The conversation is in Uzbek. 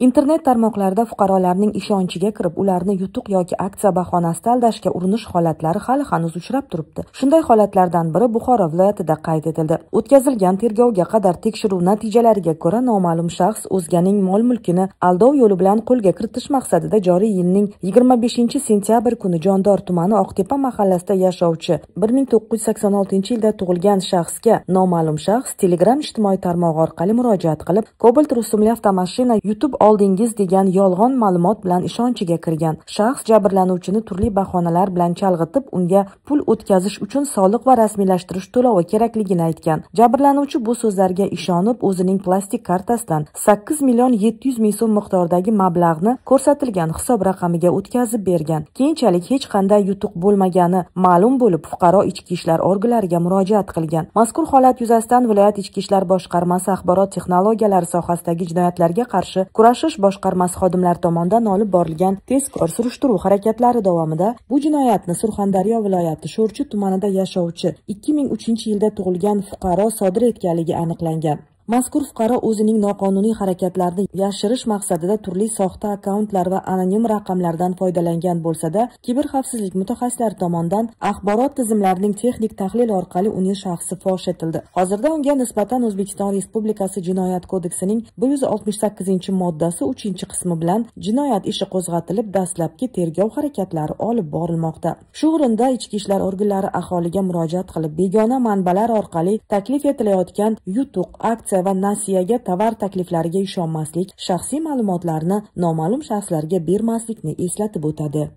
Internet tarmoqlarida fuqarolarning ishonchiga kirib, ularni yutuq yoki aksiya bahonasida aldashga urinish holatlari hali hanuz uchrab turibdi. Shunday holatlardan biri Buxoro viloyatida qayd etildi. O'tkazilgan tergovga qadar tekshiruv natijalariga ko'ra, noma'lum shaxs o'zganing mol-mulkini aldov yo'li bilan qo'lga kiritish maqsadida joriy yilning 25-sentyabr kuni Jondor tumani Oqtepa mahallasida yashovchi 1986-yilda tug'ilgan shaxsga noma'lum shaxs Telegram ijtimoiy tarmog'i orqali murojaat qilib, Cobalt rusumli avtomashina yutib oldingiz degan yolg'on ma'lumot bilan ishonchiga kirgan. Shaxs jabrlanuvchini turli bahonalar bilan chalg'itib, unga pul o'tkazish uchun soliq va rasmiylashtirish to'lovi kerakligini aytgan. Jabrlanuvchi bu so'zlarga ishonib, o'zining plastik kartasidan 8.700.000 so'm miqdoridagi mablag'ni ko'rsatilgan hisob raqamiga o'tkazib bergan. Keyinchalik hech qanday yutuq bo'lmagani ma'lum bo'lib, fuqaro ichki ishlar organlariga murojaat qilgan. Mazkur holat yuzasidan viloyat ichki ishlar boshqarmasi axborot texnologiyalari sohasidagi jinoyatlarga qarshi kurashish boshqarmasi xodimlari tomonidan olib borilgan tezkor surishtiruv harakatlari davomida bu jinoyatni Surxondaryo viloyati Sho'rchi tumanida yashovchi 2003-yilda tug'ilgan fuqaro sodir etganligi aniqlangan. Mazkur fuqaro o'zining noqonuniy harakatlarini yashirish maqsadida turli soxta akkauntlar va anonim raqamlardan foydalangan bo'lsa-da, kiberxavfsizlik mutaxassislari tomonidan axborot tizimlarining texnik tahlili orqali uning shaxsi fosh etildi. Hozirda unga nisbatan O'zbekiston Respublikasi Jinoyat kodeksining 168-moddasi 3-qismi bilan jinoyat ishi qo'zg'atilib, dastlabki tergov harakatlari olib borilmoqda. Shu o'rinda ichki ishlar organlari aholiga murojaat qilib, begona manbalar orqali taklif etilayotgan yutuq, aksiya va nasiyaga tovar takliflariga ishonmaslik, shaxsiy ma'lumotlarni noma'lum shaxslarga bermaslikni eslatib o'tadi.